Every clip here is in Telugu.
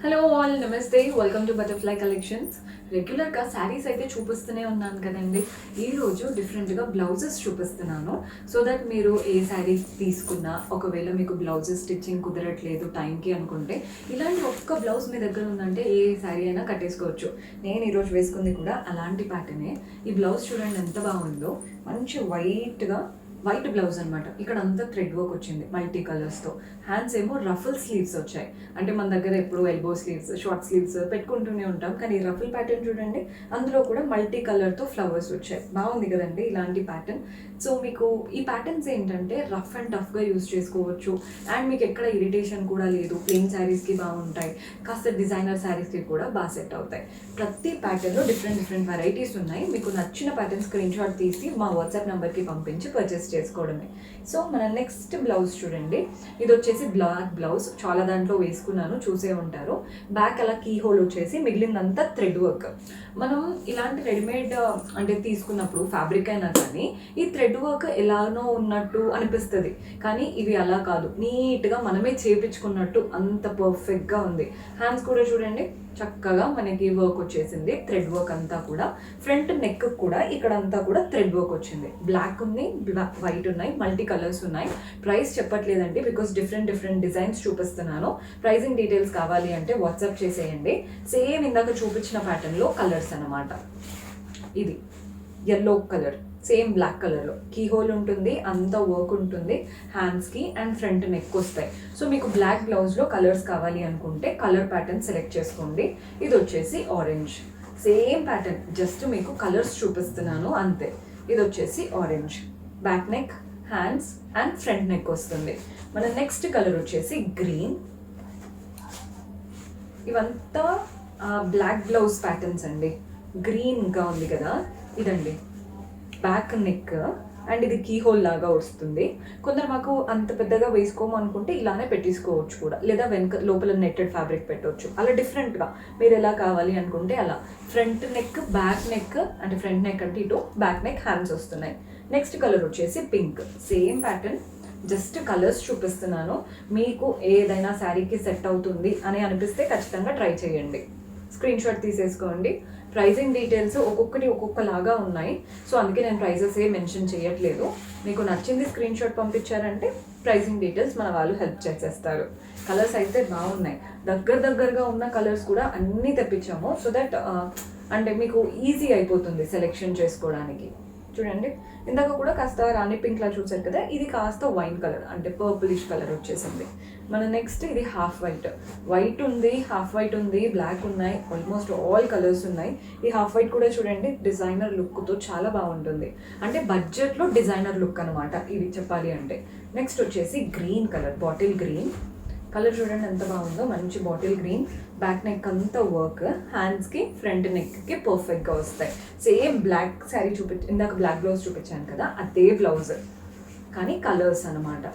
హలో ఆల్, నమస్తే. Welcome to butterfly collections. రెగ్యులర్గా శారీస్ అయితే చూపిస్తూనే ఉన్నాను కదండి. ఈరోజు డిఫరెంట్గా బ్లౌజెస్ చూపిస్తున్నాను. సో దట్ మీరు ఏ శారీ తీసుకున్నా, ఒకవేళ మీకు బ్లౌజెస్ స్టిచ్చింగ్ కుదరట్లేదు టైంకి అనుకుంటే, ఇలాంటి ఒక్క బ్లౌజ్ మీ దగ్గర ఉందంటే ఏ శారీ అయినా కట్టేసుకోవచ్చు. నేను ఈరోజు వేసుకుంది కూడా అలాంటి ప్యాటర్నే. ఈ బ్లౌజ్ చూడండి ఎంత బాగుందో. మంచి వైట్ బ్లౌజ్ అనమాట. ఇక్కడ అంతా థ్రెడ్ వర్క్ వచ్చింది మల్టీ కలర్స్తో. హ్యాండ్స్ ఏమో రఫుల్ స్లీవ్స్ వచ్చాయి. అంటే మన దగ్గర ఎప్పుడు ఎల్బో స్లీవ్స్, షార్ట్ స్లీవ్స్ పెట్టుకుంటూనే ఉంటాం, కానీ రఫుల్ ప్యాటర్న్ చూడండి, అందులో కూడా మల్టీ కలర్తో ఫ్లవర్స్ వచ్చాయి. బాగుంది కదండి ఇలాంటి ప్యాటర్న్. సో మీకు ఈ ప్యాటర్న్స్ ఏంటంటే రఫ్ అండ్ టఫ్గా యూజ్ చేసుకోవచ్చు. అండ్ మీకు ఎక్కడ ఇరిటేషన్ కూడా లేదు. ప్లెయిన్ శారీస్కి బాగుంటాయి, కాస్త డిజైనర్ శారీస్కి కూడా బాగా సెట్ అవుతాయి. ప్రతి ప్యాటర్న్లో డిఫరెంట్ వెరైటీస్ ఉన్నాయి. మీకు నచ్చిన ప్యాటర్న్ స్క్రీన్ షాట్ తీసి మా వాట్సాప్ నెంబర్కి పంపించి పర్చేస్ చేసుకోవడమే. సో మన నెక్స్ట్ బ్లౌజ్ చూడండి. ఇది వచ్చేసి బ్లాక్ బ్లౌజ్. చాలా దాంట్లో వేసుకున్నాను, చూసే ఉంటారు. బ్యాక్ అలా కీ హోల్ వచ్చేసి మిగిలిందంతా థ్రెడ్ వర్క్. మనం ఇలాంటి రెడీమేడ్ అంటే తీసుకున్నప్పుడు ఫ్యాబ్రిక్ అయినా కానీ ఈ థ్రెడ్ వర్క్ ఎలానో ఉన్నట్టు అనిపిస్తుంది, కానీ ఇవి అలా కాదు. నీట్గా మనమే చేపించుకున్నట్టు అంత పర్ఫెక్ట్గా ఉంది. హ్యాండ్స్ కూడా చూడండి చక్కగా మనకి వర్క్ వచ్చేసింది. థ్రెడ్ వర్క్ అంతా కూడా ఫ్రంట్ నెక్ కూడా ఇక్కడ అంతా కూడా థ్రెడ్ వర్క్ వచ్చింది. బ్లాక్ ఉంది, వైట్ ఉన్నాయి, మల్టీ కలర్స్ ఉన్నాయి. ప్రైస్ చెప్పట్లేదండి, బికాస్ డిఫరెంట్ డిజైన్స్ చూపిస్తున్నాను. ప్రైజింగ్ డీటెయిల్స్ కావాలి అంటే వాట్సాప్ చేసేయండి. సేమ్ ఇందాక చూపించిన ప్యాటర్న్లో కలర్స్ అన్నమాట. ఇది ఎల్లో కలర్, సేమ్ బ్లాక్ కలర్లో కీ హోల్ ఉంటుంది, అంత వర్క్ ఉంటుంది హ్యాండ్స్కి అండ్ ఫ్రంట్ నెక్ వస్తాయి. సో మీకు బ్లాక్ బ్లౌజ్లో కలర్స్ కావాలి అనుకుంటే కలర్ ప్యాటర్న్ సెలెక్ట్ చేసుకోండి. ఇది వచ్చేసి ఆరెంజ్, సేమ్ ప్యాటర్న్, జస్ట్ మీకు కలర్స్ చూపిస్తున్నాను అంతే. ఇది వచ్చేసి orange, back neck, hands and front neck వస్తుంది. మన నెక్స్ట్ కలర్ వచ్చేసి గ్రీన్. ఇవంతా బ్లాక్ బ్లౌజ్ ప్యాటర్న్స్ అండి. గ్రీన్గా ఉంది కదా, ఇదండి బ్యాక్ నెక్ అండ్ ఇది కీ హోల్ లాగా వస్తుంది. కొందరు మాకు అంత పెద్దగా వేసుకోము అనుకుంటే ఇలానే పెట్టేసుకోవచ్చు కూడా, లేదా వెనక లోపల నెట్టెడ్ ఫ్యాబ్రిక్ పెట్టవచ్చు. అలా డిఫరెంట్గా మీరు ఎలా కావాలి అనుకుంటే అలా. ఫ్రంట్ నెక్, బ్యాక్ నెక్, అంటే ఫ్రంట్ నెక్ అంటే ఇటు, బ్యాక్ నెక్, హ్యాండ్స్ వస్తున్నాయి. నెక్స్ట్ కలర్ వచ్చేసి pink, same pattern, just colours చూపిస్తున్నాను. మీకు ఏదైనా శారీకి సెట్ అవుతుంది అని అనిపిస్తే ఖచ్చితంగా ట్రై చేయండి. స్క్రీన్ షాట్ తీసేసుకోండి. ప్రైజింగ్ డీటెయిల్స్ ఒక్కొక్కటి ఒక్కొక్కలాగా ఉన్నాయి, సో అందుకే నేను ప్రైజెస్ ఏ మెన్షన్ చేయట్లేదు. మీకు నచ్చింది స్క్రీన్ షాట్ పంపించారంటే ప్రైజింగ్ డీటెయిల్స్ మన వాళ్ళు హెల్ప్ చేసేస్తారు. కలర్స్ అయితే బాగున్నాయి. దగ్గరగా ఉన్న కలర్స్ కూడా అన్నీ తెప్పించాము, సో దట్ అంటే మీకు ఈజీ అయిపోతుంది సెలెక్షన్ చేసుకోవడానికి. చూడండి, ఇందాక కూడా కాస్త రాణి పింక్లా చూసారు కదా, ఇది కాస్త వైన్ కలర్ అంటే పర్పులిష్ కలర్ వచ్చేసింది. మన నెక్స్ట్ ఇది హాఫ్ వైట్. వైట్ ఉంది, హాఫ్ వైట్ ఉంది, బ్లాక్ ఉన్నాయి, ఆల్మోస్ట్ ఆల్ కలర్స్ ఉన్నాయి. ఈ హాఫ్ వైట్ కూడా చూడండి డిజైనర్ లుక్తో చాలా బాగుంటుంది. అంటే బడ్జెట్లో డిజైనర్ లుక్ అనమాట ఇవి చెప్పాలి అంటే. నెక్స్ట్ వచ్చేసి green colour, bottle green colour చూడండి ఎంత బాగుందో. మంచి బాటిల్ గ్రీన్, బ్యాక్ నెక్ అంతా వర్క్, హ్యాండ్స్కి ఫ్రంట్ నెక్కి పర్ఫెక్ట్గా వస్తాయి. సేమ్ బ్లాక్ శారీ ఇందాక బ్లాక్ బ్లౌజ్ చూపించాను కదా, అదే బ్లౌజ్ కానీ కలర్స్ అనమాట.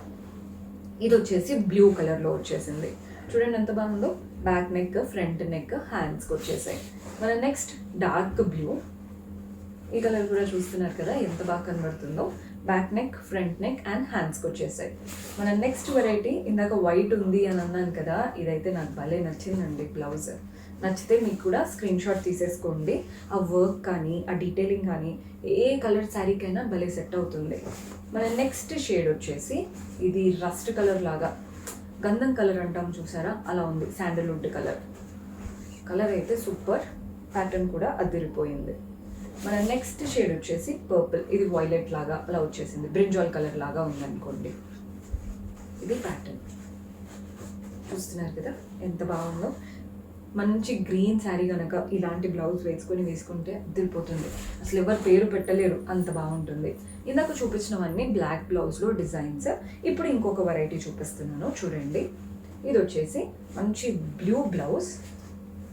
ఇది వచ్చేసి బ్లూ కలర్లో వచ్చేసింది. చూడండి ఎంత బాగుందో. బ్యాక్ నెక్, ఫ్రంట్ నెక్, హ్యాండ్స్కి వచ్చేసాయి. మన నెక్స్ట్ డార్క్ బ్లూ. ఈ కలర్ కూడా చూస్తున్నారు కదా ఎంత బాగా కనబడుతుందో. Back neck, front neck and హ్యాండ్స్కి వచ్చేసాయి. మన నెక్స్ట్ వెరైటీ ఇందాక వైట్ ఉంది అని అన్నాను కదా, ఇదైతే నాకు భలే నచ్చిందండి బ్లౌజ్. నచ్చితే మీకు కూడా స్క్రీన్ షాట్ తీసేసుకోండి. ఆ వర్క్ కానీ ఆ డీటెయిలింగ్ కానీ ఏ కలర్ శారీకైనా భలే సెట్ అవుతుంది. మన నెక్స్ట్ షేడ్ వచ్చేసి ఇది రస్ట్ కలర్ లాగా, గంధం కలర్ అంటాం చూసారా, అలా ఉంది. శాండల్వుడ్ కలర్ అయితే సూపర్. ప్యాటర్న్ కూడా అదిరిపోయింది. మన నెక్స్ట్ షేడ్ వచ్చేసి పర్పుల్. ఇది వైలెట్ లాగా అలా వచ్చేసింది, బ్రింజాల్ కలర్ లాగా ఉందనుకోండి. ఇది ప్యాటర్న్ చూస్తున్నారు కదా ఎంత బాగుందో. మంచి గ్రీన్ శారీ కనుక ఇలాంటి బ్లౌజ్ వేసుకుంటే అదిరిపోతుంది. అసలు ఎవరు పేరు పెట్టలేరు, అంత బాగుంటుంది. ఇందాక చూపించినవన్నీ బ్లాక్ బ్లౌజ్లో డిజైన్స్. ఇప్పుడు ఇంకొక వెరైటీ చూపిస్తున్నాను చూడండి. ఇది వచ్చేసి మంచి బ్లూ బ్లౌజ్.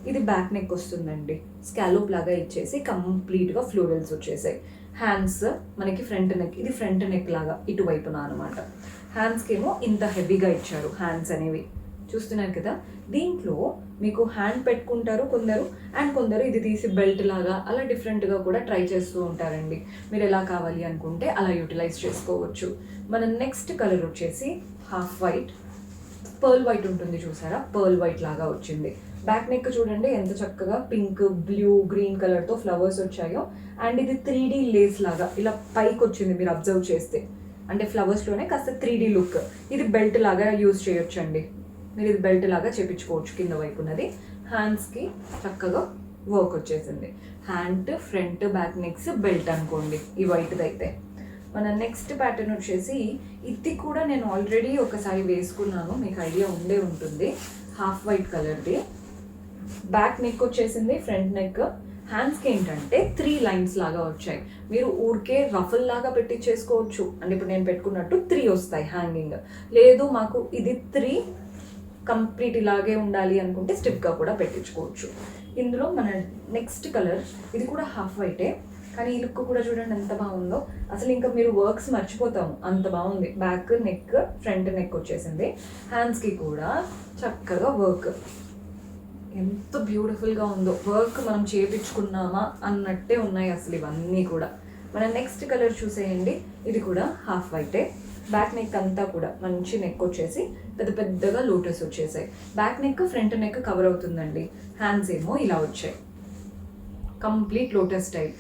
ఇది బ్యాక్ నెక్ వస్తుందండి, స్కాలోప్ లాగా ఇచ్చేసి కంప్లీట్గా ఫ్లోరల్స్ వచ్చేసాయి. హ్యాండ్స్ మనకి ఫ్రంట్ నెక్, ఇది ఫ్రంట్ నెక్ లాగా ఇటువైపున అనమాట. హ్యాండ్స్కి ఏమో ఇంత హెవీగా ఇచ్చారు హ్యాండ్స్ అనేవి, చూస్తున్నారు కదా. దీంట్లో మీకు హ్యాండ్ పెట్టుకుంటారు కొందరు, అండ్ కొందరు ఇది తీసి బెల్ట్ లాగా అలా డిఫరెంట్గా కూడా ట్రై చేస్తూ ఉంటారండి. మీరు ఎలా కావాలి అనుకుంటే అలా యూటిలైజ్ చేసుకోవచ్చు. మన నెక్స్ట్ కలర్ వచ్చేసి హాఫ్ వైట్, పర్ల్ వైట్ ఉంటుంది చూసారా, పర్ల్ వైట్ లాగా వచ్చింది. బ్యాక్ నెక్ చూడండి ఎంత చక్కగా పింక్, బ్లూ, గ్రీన్ కలర్తో ఫ్లవర్స్ వచ్చాయో. అండ్ ఇది 3D లేస్ లాగా ఇలా పైకి వచ్చింది మీరు అబ్జర్వ్ చేస్తే, అంటే ఫ్లవర్స్లోనే కాస్త 3D లుక్. ఇది బెల్ట్ లాగా యూజ్ చేయొచ్చు అండి, మీరు ఇది బెల్ట్ లాగా చేపించుకోవచ్చు. కింద వైపు ఉన్నది హ్యాండ్స్కి చక్కగా వర్క్ వచ్చేసింది. Hand, front, back next belt అనుకోండి ఈ వైట్ది అయితే. మన నెక్స్ట్ ప్యాటర్న్ వచ్చేసి ఇది కూడా నేను ఆల్రెడీ ఒకసారి వేసుకున్నాను, మీకు ఐడియా ఉండే ఉంటుంది. హాఫ్ వైట్ కలర్ది. బ్యాక్ నెక్ వచ్చేసింది, ఫ్రంట్ నెక్. హ్యాండ్స్కి ఏంటంటే 3 లైన్స్ లాగా వచ్చాయి. మీరు ఊరికే రఫల్ లాగా పెట్టించేసుకోవచ్చు, అంటే ఇప్పుడు నేను పెట్టుకున్నట్టు 3 వస్తాయి హ్యాంగింగ్. లేదు మాకు ఇది 3 కంప్లీట్ ఇలాగే ఉండాలి అనుకుంటే స్టిప్గా కూడా పెట్టించుకోవచ్చు. ఇందులో మన నెక్స్ట్ కలర్ ఇది కూడా హాఫ్ వైటే, కానీ ఈ లుక్ కూడా చూడండి ఎంత బాగుందో. అసలు ఇంకా మీరు వర్క్స్ మర్చిపోతాము, అంత బాగుంది. బ్యాక్ నెక్, ఫ్రంట్ నెక్ వచ్చేసింది. హ్యాండ్స్కి కూడా చక్కగా వర్క్ ఎంత బ్యూటిఫుల్గా ఉందో. వర్క్ మనం చేయించుకున్నామా అన్నట్టే ఉన్నాయి అసలు ఇవన్నీ కూడా. మన నెక్స్ట్ కలర్ చూసేయండి, ఇది కూడా హాఫ్ వైటే. బ్యాక్ నెక్ అంతా కూడా మంచి నెక్ వచ్చేసి పెద్ద పెద్దగా లోటస్ వచ్చేసాయి. Back neck, front neck cover అవుతుందండి. హ్యాండ్స్ ఏమో ఇలా వచ్చాయి, కంప్లీట్ లోటస్ స్టైల్.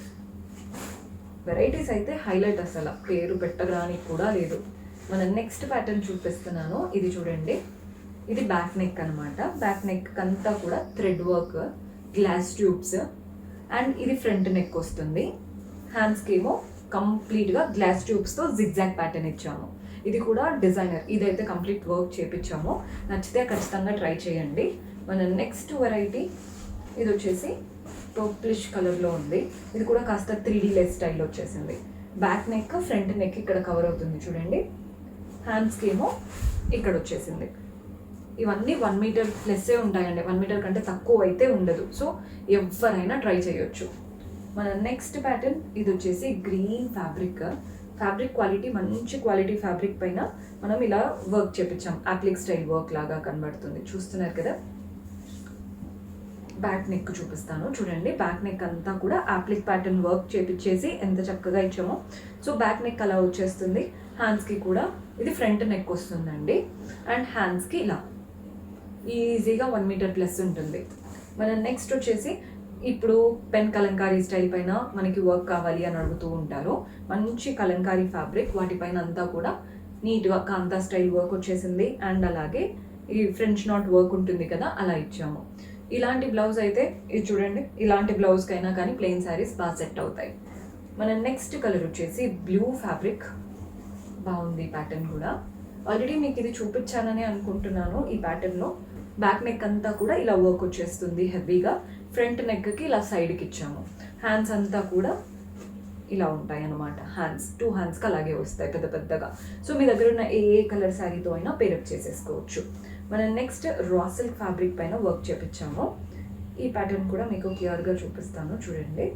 వెరైటీస్ అయితే హైలైట్, అసలు పేరు పెట్టడానికి కూడా లేదు. మన నెక్స్ట్ ప్యాటర్న్ చూపిస్తున్నాను, ఇది చూడండి. ఇది బ్యాక్ నెక్ అనమాట. బ్యాక్ నెక్ అంతా కూడా thread work, glass tubes. And ఇది ఫ్రంట్ నెక్ వస్తుంది. హ్యాండ్స్కి ఏమో కంప్లీట్గా గ్లాస్ ట్యూబ్స్తో జిగ్జాగ్ ప్యాటర్న్ ఇచ్చాము. ఇది కూడా డిజైనర్, ఇదైతే కంప్లీట్ వర్క్ చేపించాము. నచ్చితే ఖచ్చితంగా ట్రై చేయండి. మన నెక్స్ట్ వెరైటీ ఇది వచ్చేసి పర్పులిష్ కలర్లో ఉంది. ఇది కూడా కాస్త 3D లెస్ స్టైల్ వచ్చేసింది. బ్యాక్ నెక్, ఫ్రంట్ నెక్ ఇక్కడ కవర్ అవుతుంది చూడండి. హ్యాండ్స్కి ఏమో ఇక్కడ వచ్చేసింది. ఇవన్నీ 1 మీటర్ ప్లస్సే ఉంటాయండి, 1 మీటర్ కంటే తక్కువ అయితే ఉండదు. సో ఎవరైనా ట్రై చేయొచ్చు. మన నెక్స్ట్ ప్యాటర్న్ ఇది వచ్చేసి గ్రీన్ ఫ్యాబ్రిక్ క్వాలిటీ, మంచి క్వాలిటీ ఫ్యాబ్రిక్ పైన మనం ఇలా వర్క్ చేపించాం. అప్లిక్ స్టైల్ వర్క్ లాగా కనబడుతుంది, చూస్తున్నారు కదా. బ్యాక్ నెక్ చూపిస్తాను చూడండి. బ్యాక్ నెక్ అంతా కూడా అప్లిక్ ప్యాటర్న్ వర్క్ చేపించేసి ఎంత చక్కగా ఇచ్చామో. సో బ్యాక్ నెక్ అలా వచ్చేస్తుంది. హ్యాండ్స్కి కూడా ఇది ఫ్రంట్ నెక్ వస్తుందండి. అండ్ హ్యాండ్స్కి ఇలా ఈజీగా 1 మీటర్ ప్లస్ ఉంటుంది. మన నెక్స్ట్ వచ్చేసి ఇప్పుడు పెన్ కలంకారీ స్టైల్ పైన మనకి వర్క్ కావాలి అని అడుగుతూ ఉంటారు. మంచి కలంకారీ ఫ్యాబ్రిక్, వాటిపైన అంతా కూడా నీట్గా కాంతా స్టైల్ వర్క్ వచ్చేసింది. అండ్ అలాగే ఈ ఫ్రెంచ్ నాట్ వర్క్ ఉంటుంది కదా, అలా ఇచ్చాము. ఇలాంటి బ్లౌజ్ అయితే ఇది చూడండి, ఇలాంటి బ్లౌజ్కైనా కానీ ప్లెయిన్ శారీస్ బాగా సెట్ అవుతాయి. మన నెక్స్ట్ కలర్ వచ్చేసి బ్లూ ఫ్యాబ్రిక్, బాగుంది ప్యాటర్న్ కూడా. ఆల్రెడీ మీకు ఇది చూపించానని అనుకుంటున్నాను. ఈ ప్యాటర్న్లో బ్యాక్ నెక్ అంతా కూడా ఇలా వర్క్ వచ్చేస్తుంది హెవీగా. ఫ్రంట్ నెక్కి ఇలా సైడ్కి ఇచ్చాము. హ్యాండ్స్ అంతా కూడా ఇలా ఉంటాయి అన్నమాట. హ్యాండ్స్ 2 హ్యాండ్స్కి అలాగే వస్తాయి పెద్ద పెద్దగా. సో మీ దగ్గర ఉన్న ఏ కలర్ శారీతో అయినా పేరప్ చేసేసుకోవచ్చు. మనం నెక్స్ట్ రా సిల్క్ ఫ్యాబ్రిక్ పైన వర్క్ చేపించాము. ఈ ప్యాటర్న్ కూడా మీకు క్లియర్గా చూపిస్తాను చూడండి.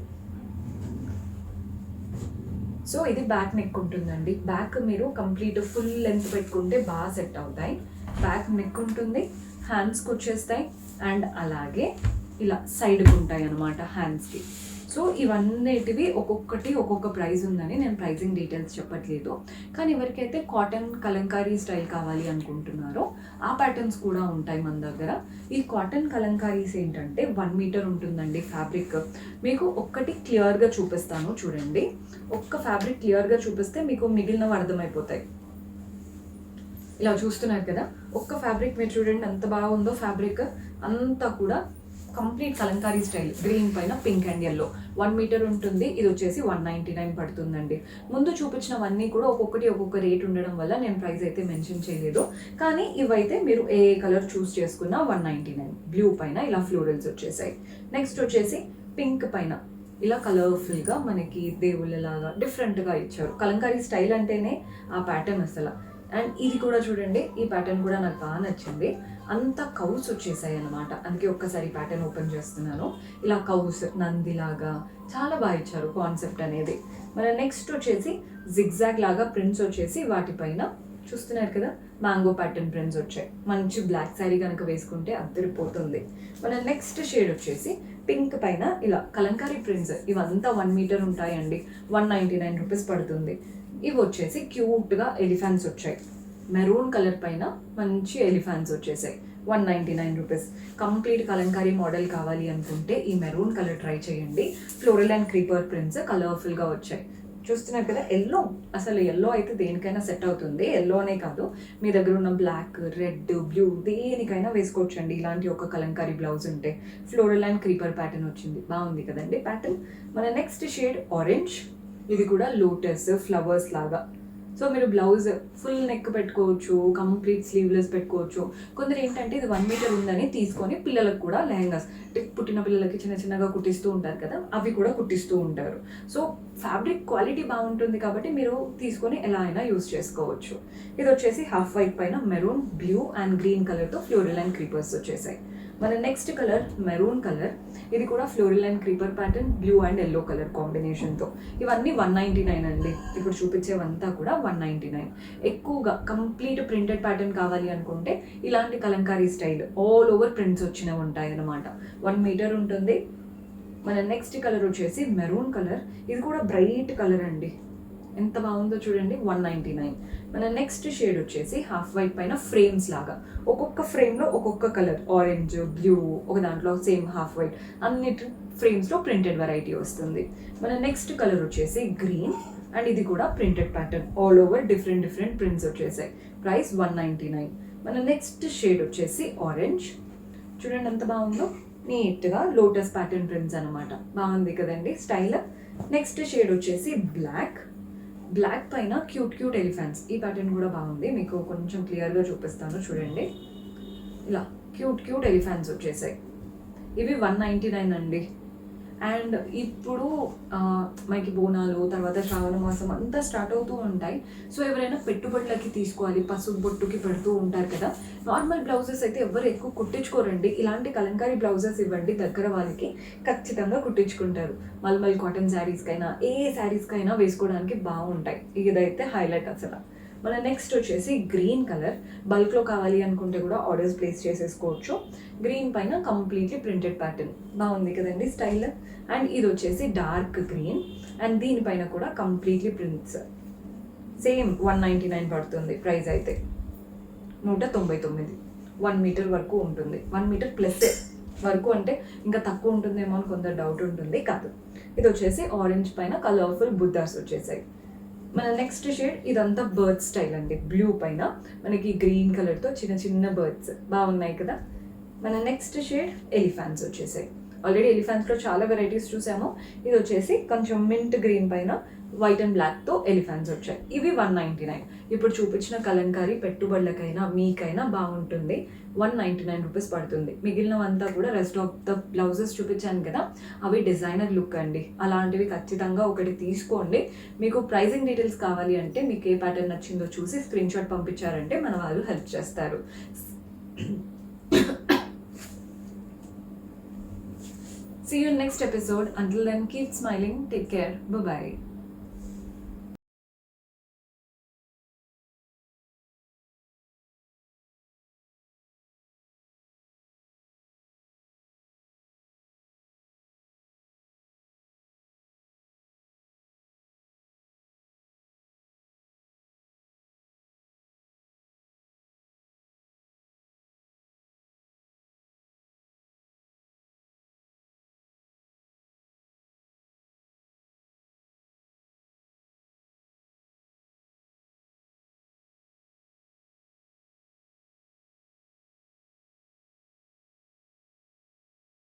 సో ఇది బ్యాక్ నెక్ ఉంటుందండి. బ్యాక్ మీరు కంప్లీట్ ఫుల్ లెంత్ పెట్టుకుంటే బాగా సెట్ అవుతాయి. బ్యాక్ నెక్ ఉంటుంది, హ్యాండ్స్కి వచ్చేస్తాయి. అండ్ అలాగే ఇలా సైడ్కి ఉంటాయి అన్నమాట హ్యాండ్స్కి. సో ఇవన్నిటివి ఒక్కొక్కటి ఒక్కొక్క ప్రైస్ ఉందని నేను ప్రైజింగ్ డీటెయిల్స్ చెప్పట్లేదు. కానీ ఎవరికైతే కాటన్ కలంకారీ స్టైల్ కావాలి అనుకుంటున్నారో ఆ ప్యాటర్న్స్ కూడా ఉంటాయి మన దగ్గర. ఈ కాటన్ కలంకారీస్ ఏంటంటే 1 మీటర్ ఉంటుందండి ఫ్యాబ్రిక్. మీకు ఒక్కటి క్లియర్గా చూపిస్తాను చూడండి. ఒక్క ఫ్యాబ్రిక్ క్లియర్గా చూపిస్తే మీకు మిగిలినవి అర్థమైపోతాయి. ఇలా చూస్తున్నారు కదా, ఒక్క ఫ్యాబ్రిక్ మీరు చూడండి ఎంత బాగుందో. ఫ్యాబ్రిక్ అంతా కూడా కంప్లీట్ కలంకారీ స్టైల్, గ్రీన్ పైన పింక్ అండ్ ఎల్లో. 1 మీటర్ ఉంటుంది. ఇది వచ్చేసి 199 పడుతుందండి. ముందు చూపించినవన్నీ కూడా ఒక్కొక్కటి ఒక్కొక్క రేట్ ఉండడం వల్ల నేను ప్రైస్ అయితే మెన్షన్ చేయలేదు. కానీ ఇవైతే మీరు ఏ కలర్ చూస్ చేసుకున్నా 199. బ్లూ పైన ఇలా ఫ్లోరల్స్ వచ్చేసాయి. నెక్స్ట్ వచ్చేసి పింక్ పైన ఇలా కలర్ఫుల్గా మనకి దేవుళ్ళలాగా డిఫరెంట్గా ఇచ్చారు. కలంకారీ స్టైల్ అంటేనే ఆ ప్యాటర్న్ అసలు. అండ్ ఇది కూడా చూడండి, ఈ ప్యాటర్న్ కూడా నాకు బాగా నచ్చింది. అంతా కౌస్ వచ్చేసాయి అన్నమాట. అందుకే ఒక్కసారి ప్యాటర్న్ ఓపెన్ చేస్తున్నాను. ఇలా కౌస్ నందిలాగా చాలా బాగా ఇచ్చారు కాన్సెప్ట్ అనేది. మన నెక్స్ట్ వచ్చేసి జిగ్జాగ్ లాగా ప్రింట్స్ వచ్చేసి వాటిపైన చూస్తున్నారు కదా, మ్యాంగో ప్యాటర్న్ ప్రింట్స్ వచ్చాయి. మంచి బ్లాక్ శారీ కనుక వేసుకుంటే అద్దరిపోతుంది. మన నెక్స్ట్ షేడ్ వచ్చేసి పింక్ పైన ఇలా కలంకారీ ప్రింట్స్. ఇవంతా 1 మీటర్ ఉంటాయండి. 199 రూపీస్ పడుతుంది. ఇవి వచ్చేసి క్యూట్గా ఎలిఫెంట్స్ వచ్చాయి. మెరూన్ కలర్ పైన మంచి ఎలిఫెంట్స్ వచ్చేసాయి. ₹199. కంప్లీట్ కలంకారీ మోడల్ కావాలి అనుకుంటే ఈ మెరూన్ కలర్ ట్రై చేయండి. ఫ్లోరల్ అండ్ క్రీపర్ ప్రింట్స్ కలర్ఫుల్గా వచ్చాయి. చూస్తున్నారు కదా, ఎల్లో, అసలు ఎల్లో అయితే దేనికైనా సెట్ అవుతుంది. ఎల్లోనే కాదు, మీ దగ్గర ఉన్న బ్లాక్, రెడ్, బ్లూ దేనికైనా వేసుకోవచ్చండి. ఇలాంటి ఒక కలంకారీ బ్లౌజ్ ఉంటే ఫ్లోరల్ అండ్ క్రీపర్ ప్యాటర్న్ వచ్చింది. బాగుంది కదండి ప్యాటర్న్. మన నెక్స్ట్ షేడ్ ఆరెంజ్. ఇది కూడా లోటస్ ఫ్లవర్స్ లాగా. సో మీరు బ్లౌజ్ ఫుల్ నెక్ పెట్టుకోవచ్చు, కంప్లీట్ స్లీవ్లెస్ పెట్టుకోవచ్చు. కొందరు ఏంటంటే ఇది 1 మీటర్ ఉందని తీసుకొని పిల్లలకు కూడా లెహంగాస్, పుట్టిన పిల్లలకి చిన్న చిన్నగా కుట్టిస్తూ ఉంటారు కదా, అవి కూడా కుట్టిస్తూ ఉంటారు. సో ఫ్యాబ్రిక్ క్వాలిటీ బాగుంటుంది కాబట్టి మీరు తీసుకొని ఎలా అయినా యూస్ చేసుకోవచ్చు. ఇది వచ్చేసి హాఫ్ వైట్ పైన మెరూన్, బ్లూ అండ్ గ్రీన్ కలర్తో ఫ్లోరల్ అండ్ క్రీపర్స్ వచ్చేసాయి. మన నెక్స్ట్ కలర్ మెరూన్ కలర్. ఇది కూడా floral and creeper pattern, blue and yellow colour కాంబినేషన్తో. ఇవన్నీ 199 అండి. ఇప్పుడు చూపించేవంతా కూడా 199. ఎక్కువగా కంప్లీట్ ప్రింటెడ్ ప్యాటర్న్ కావాలి అనుకుంటే ఇలాంటి Kalamkari style all over prints వచ్చినవి ఉంటాయి అన్నమాట. 1 మీటర్ ఉంటుంది. మన నెక్స్ట్ కలర్ వచ్చేసి మెరూన్ కలర్. ఇది కూడా బ్రైట్ కలర్ అండి, ఎంత బాగుందో చూడండి. 199. మన నెక్స్ట్ షేడ్ వచ్చేసి హాఫ్ వైట్ పైన ఫ్రేమ్స్ లాగా, ఒక్కొక్క ఫ్రేమ్లో ఒక్కొక్క కలర్, ఆరెంజ్, బ్లూ, ఒక దాంట్లో సేమ్ హాఫ్ వైట్, అన్నిటి ఫ్రేమ్స్లో ప్రింటెడ్ వెరైటీ వస్తుంది. మన నెక్స్ట్ కలర్ వచ్చేసి గ్రీన్ అండ్ ఇది కూడా printed pattern, all over different different prints వచ్చేసాయి. ప్రైస్ 199. మన నెక్స్ట్ షేడ్ వచ్చేసి ఆరెంజ్. చూడండి ఎంత బాగుందో, నీట్గా లోటస్ ప్యాటర్న్ ప్రింట్స్ అనమాట. బాగుంది కదండి స్టైల్. నెక్స్ట్ షేడ్ వచ్చేసి బ్లాక్. బ్లాక్ పైన క్యూట్ క్యూట్ ఎలిఫెంట్స్. ఈ ప్యాటర్న్ కూడా బాగుంది, మీకు కొంచెం క్లియర్గా చూపిస్తాను చూడండి. ఇలా క్యూట్ క్యూట్ ఎలిఫెంట్స్ వచ్చేసాయి. ఇవి 199 అండి. అండ్ ఇప్పుడు మనకి బోనాలు, తర్వాత శ్రావణ మాసం అంతా స్టార్ట్ అవుతూ ఉంటాయి. సో ఎవరైనా పెట్టుబడులకి తీసుకోవాలి, పసుపు బొట్టుకి పెడుతూ ఉంటారు కదా, నార్మల్ బ్లౌజెస్ అయితే ఎవరు ఎక్కువ కుట్టించుకోరండి. ఇలాంటి కలంకారీ బ్లౌజెస్ ఇవ్వండి, దగ్గర వాళ్ళకి ఖచ్చితంగా కుట్టించుకుంటారు. మల్మల్ కాటన్ శారీస్కైనా ఏ శారీస్కైనా వేసుకోవడానికి బాగుంటాయి. ఇదైతే హైలైట్ అసలు. మన నెక్స్ట్ వచ్చేసి గ్రీన్ కలర్. బల్క్లో కావాలి అనుకుంటే కూడా ఆర్డర్స్ ప్లేస్ చేసేసుకోవచ్చు. గ్రీన్ పైన కంప్లీట్లీ ప్రింటెడ్ ప్యాటర్న్, బాగుంది కదండి స్టైల్. అండ్ ఇది వచ్చేసి డార్క్ గ్రీన్ అండ్ దీనిపైన కూడా కంప్లీట్లీ ప్రింట్స్. సేమ్ 199 పడుతుంది ప్రైస్ అయితే. 199. 1 మీటర్ వరకు ఉంటుంది. 1 మీటర్ ప్లస్ వరకు అంటే ఇంకా తక్కువ ఉంటుందేమో అని కొంత డౌట్ ఉంటుంది, కాదు. ఇది వచ్చేసి ఆరెంజ్ పైన కలర్ఫుల్ బుద్ధాస్ వచ్చేసాయి. మన నెక్స్ట్ షేడ్ ఇదంతా బర్డ్ స్టైల్ అండి. బ్లూ పైన మనకి గ్రీన్ కలర్తో చిన్న చిన్న బర్డ్స్ బాగున్నాయి కదా. మన నెక్స్ట్ షేడ్ ఎలిఫెంట్స్ వచ్చేసాయి. ఆల్రెడీ ఎలిఫెంట్స్లో చాలా వెరైటీస్ చూసాము. ఇది వచ్చేసి కొంచెం మింట్ గ్రీన్ పైన వైట్ అండ్ బ్లాక్తో ఎలిఫెంట్స్ వచ్చాయి. ఇవి 199. ఇప్పుడు చూపించిన కలంకారీ పెట్టుబడులకైనా మీకైనా బాగుంటుంది. 199 రూపీస్ పడుతుంది. మిగిలినవంతా కూడా రెస్ట్ ఆఫ్ ద బ్లౌజెస్ చూపించాను కదా, అవి డిజైనర్ లుక్ అండి. అలాంటివి ఖచ్చితంగా ఒకటి తీసుకోండి. మీకు ప్రైజింగ్ డీటెయిల్స్ కావాలి అంటే మీకు ఏ ప్యాటర్న్ నచ్చిందో చూసి స్క్రీన్ షాట్ పంపించారంటే మన వాళ్ళు హెల్ప్ చేస్తారు. See you in next episode. Until then, keep smiling. Take care. Bye-bye.